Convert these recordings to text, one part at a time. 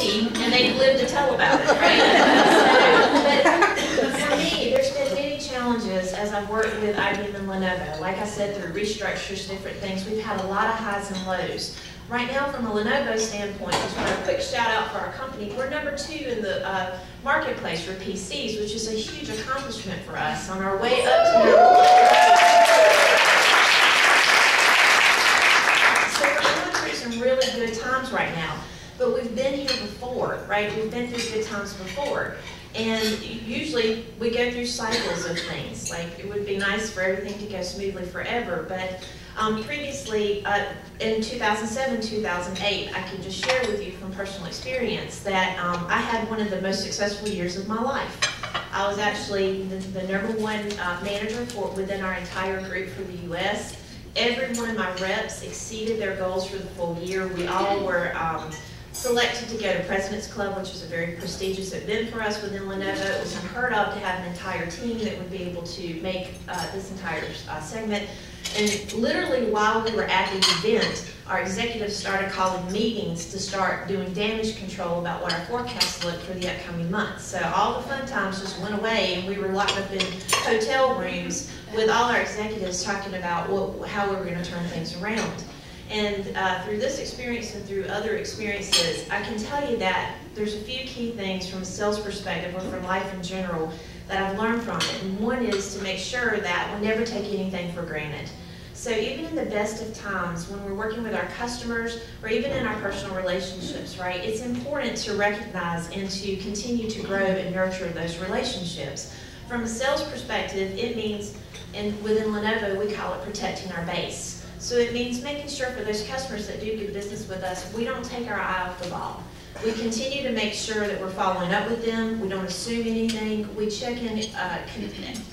PC, and they've lived to tell about it, right? But for me, there's been many challenges as I've worked with IBM and Lenovo. Like I said, through restructures, different things, we've had a lot of highs and lows. Right now, from a Lenovo standpoint, just want a quick shout out for our company. We're #2 in the marketplace for PCs, which is a huge accomplishment for us on our way up to #1. So we're going through some really good times right now, but we've been here before, right? We've been through good times before. And usually we go through cycles of things. Like, it would be nice for everything to go smoothly forever, but previously in 2007, 2008, I can just share with you from personal experience that I had one of the most successful years of my life. I was actually the #1 manager within our entire group for the U.S. Every one of my reps exceeded their goals for the full year. We all were selected to go to President's Club, which is a very prestigious event for us within Lenovo. It was unheard of to have an entire team that would be able to make this entire segment. And literally while we were at the event, our executives started calling meetings to start doing damage control about what our forecasts looked for the upcoming months. So all the fun times just went away, and we were locked up in hotel rooms with all our executives talking about how we were going to turn things around. And through this experience and through other experiences, I can tell you that there's a few key things from a sales perspective or from life in general that I've learned from it. And one is to make sure that we never take anything for granted. So even in the best of times, when we're working with our customers or even in our personal relationships, right, it's important to recognize and to continue to grow and nurture those relationships. From a sales perspective, it means, and within Lenovo, we call it protecting our base. So it means making sure for those customers that do good business with us, we don't take our eye off the ball. We continue to make sure that we're following up with them. We don't assume anything. We check in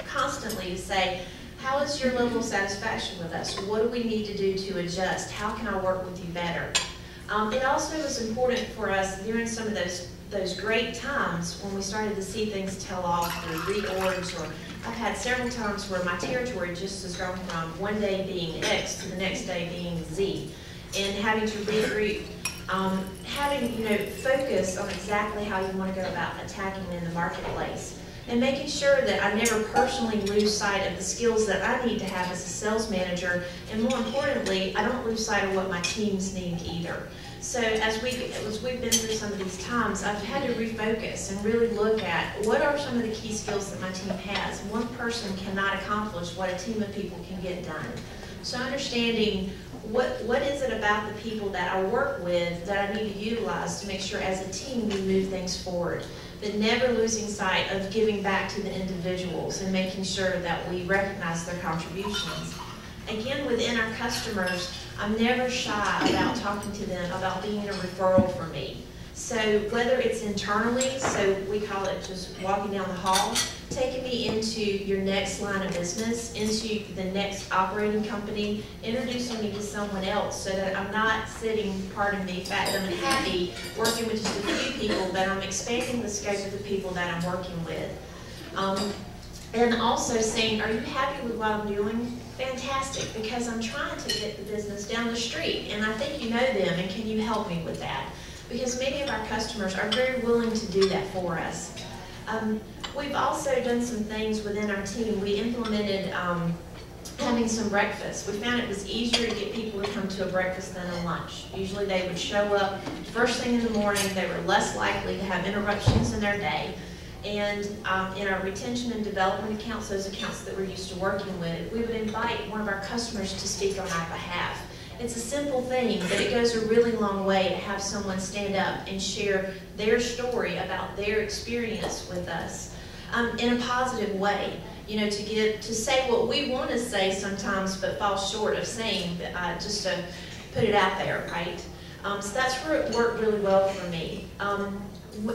constantly to say, how is your level of satisfaction with us? What do we need to do to adjust? How can I work with you better? It also was important for us during some of those great times when we started to see things tail off through reorgs, or I've had several times where my territory just has gone from one day being X to the next day being Z, and having to regroup, having focus on exactly how you want to go about attacking in the marketplace, and making sure that I never personally lose sight of the skills that I need to have as a sales manager, and more importantly, I don't lose sight of what my teams need either. So as we've been through some of these times, I've had to refocus and really look at what are some of the key skills that my team has. One person cannot accomplish what a team of people can get done. So understanding what is it about the people that I work with that I need to utilize to make sure as a team we move things forward, but never losing sight of giving back to the individuals and making sure that we recognize their contributions. Again, within our customers, I'm never shy about talking to them about being a referral for me. So whether it's internally, so we call it just walking down the hall, taking me into your next line of business, into the next operating company, introducing me to someone else so that I'm not sitting, pardon me, fat, dumb, and happy, working with just a few people, but I'm expanding the scope of the people that I'm working with. And also saying, are you happy with what I'm doing? Fantastic, because I'm trying to get the business down the street, and I think you know them, and can you help me with that? Because many of our customers are very willing to do that for us. We've also done some things within our team. We implemented having some breakfast. We found it was easier to get people to come to a breakfast than a lunch. Usually they would show up first thing in the morning. They were less likely to have interruptions in their day. And in our retention and development accounts, those accounts that we're used to working with, we would invite one of our customers to speak on our behalf. It's a simple thing, but it goes a really long way to have someone stand up and share their story about their experience with us in a positive way. You know, to say what we want to say sometimes, but fall short of saying, just to put it out there, right? So that's where it worked really well for me.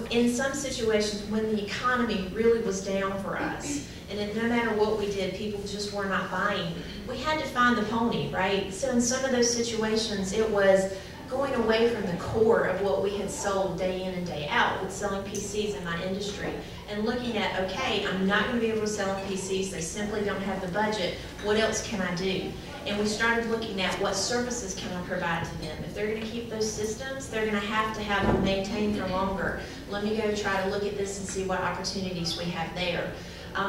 In some situations when the economy really was down for us, and no matter what we did, people just were not buying, we had to find the pony, right? So in some of those situations, it was going away from the core of what we had sold day in and day out with selling PCs in my industry, and looking at, okay, I'm not going to be able to sell PCs, they simply don't have the budget, what else can I do? and we started looking at what services can I provide to them. If they're going to keep those systems, they're going to have them maintained for longer. Let me go try to look at this and see what opportunities we have there.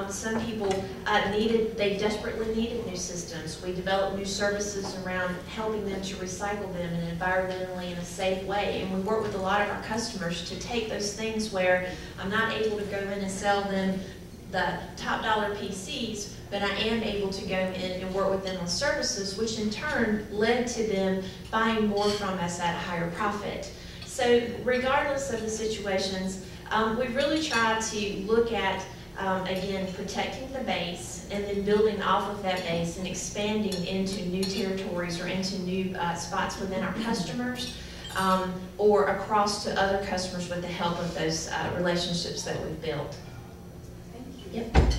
Some people they desperately needed new systems. We developed new services around helping them to recycle them in an environmentally and a safe way. And we work with a lot of our customers to take those things where I'm not able to go in and sell them the top dollar PCs, but I am able to go in and work with them on services, which in turn led to them buying more from us at a higher profit. So regardless of the situations, we really try to look at again, protecting the base and then building off of that base and expanding into new territories or into new spots within our customers or across to other customers with the help of those relationships that we've built. Thank you. Yep.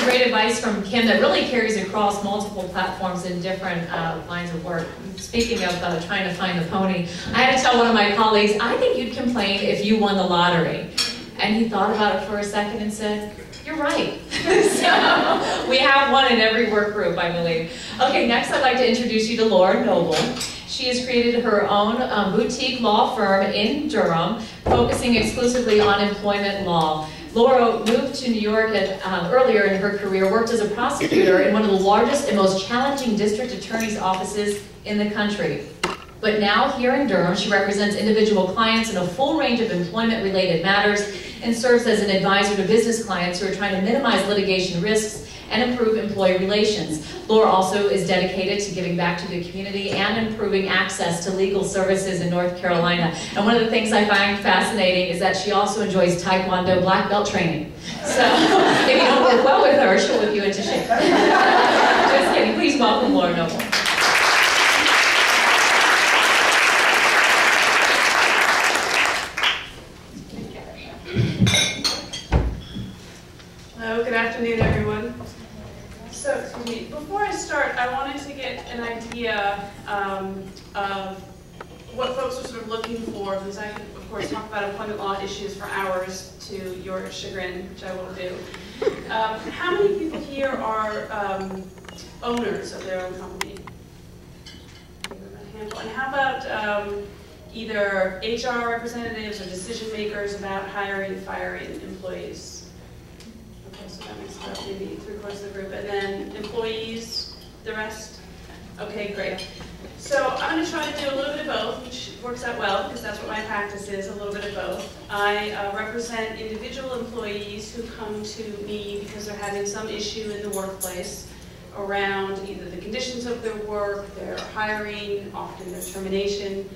Great advice from Kim that really carries across multiple platforms in different lines of work. Speaking of trying to find the pony, I had to tell one of my colleagues, I think you'd complain if you won the lottery. And he thought about it for a second and said, you're right. So we have one in every work group, I believe. Okay, next I'd like to introduce you to Laura Noble. She has created her own boutique law firm in Durham, focusing exclusively on employment law. Laura moved to New York earlier in her career, worked as a prosecutor in one of the largest and most challenging district attorney's offices in the country. But now here in Durham, she represents individual clients in a full range of employment-related matters and serves as an advisor to business clients who are trying to minimize litigation risks and improve employee relations. Laura also is dedicated to giving back to the community and improving access to legal services in North Carolina. And one of the things I find fascinating is that she also enjoys Taekwondo black belt training. So if you don't work well with her, she'll whip you into shape. Just kidding. Please welcome Laura Noble. Hello, good afternoon, everyone. So, excuse me, before I start, I wanted to get an idea of what folks are sort of looking for, because I could, of course, talk about employment law issues for hours to your chagrin, which I will do. How many people here are owners of their own company? A handful. And how about either HR representatives or decision makers about hiring and firing employees? So that makes about maybe 3/4 of the group. And then employees, the rest? Okay, great. So I'm going to try to do a little bit of both, which works out well because that's what my practice is, a little bit of both. I represent individual employees who come to me because they're having some issue in the workplace around either the conditions of their work, their hiring, often their termination.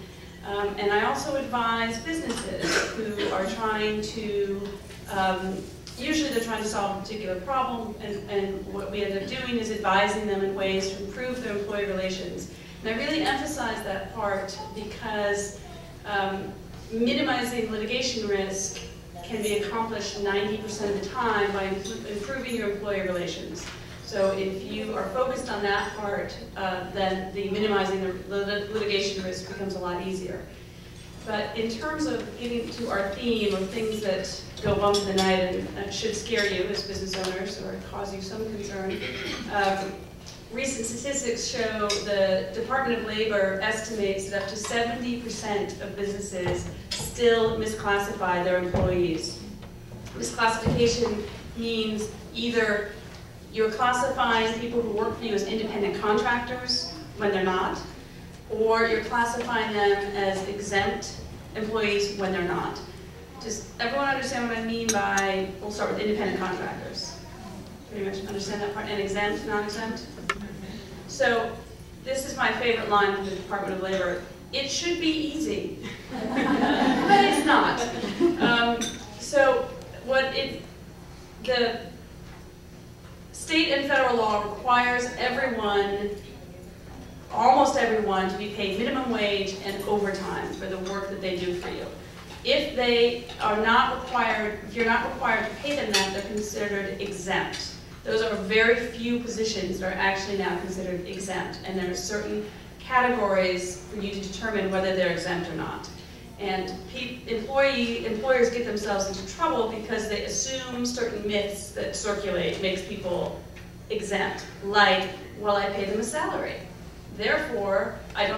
And I also advise businesses who are trying to usually they're trying to solve a particular problem, and what we end up doing is advising them in ways to improve their employee relations. And I really emphasize that part because minimizing litigation risk can be accomplished 90% of the time by improving your employee relations. So if you are focused on that part, then the minimizing the litigation risk becomes a lot easier. But in terms of getting to our theme of things that go bump in the night and should scare you as business owners or cause you some concern, recent statistics show the Department of Labor estimates that up to 70% of businesses still misclassify their employees. Misclassification means either you're classifying people who work for you as independent contractors when they're not, or you're classifying them as exempt employees when they're not. Does everyone understand what I mean by, we'll start with independent contractors. Pretty much understand that part, and exempt, non-exempt? So this is my favorite line from the Department of Labor. It should be easy, but it's not. So the state and federal law requires everyone, almost everyone, to be paid minimum wage and overtime for the work that they do for you. If they are not required, if you're not required to pay them that, they're considered exempt. Those are very few positions that are actually now considered exempt, and there are certain categories for you to determine whether they're exempt or not. And employers get themselves into trouble because they assume certain myths that circulate makes people exempt, like, well, I pay them a salary. Therefore, I don't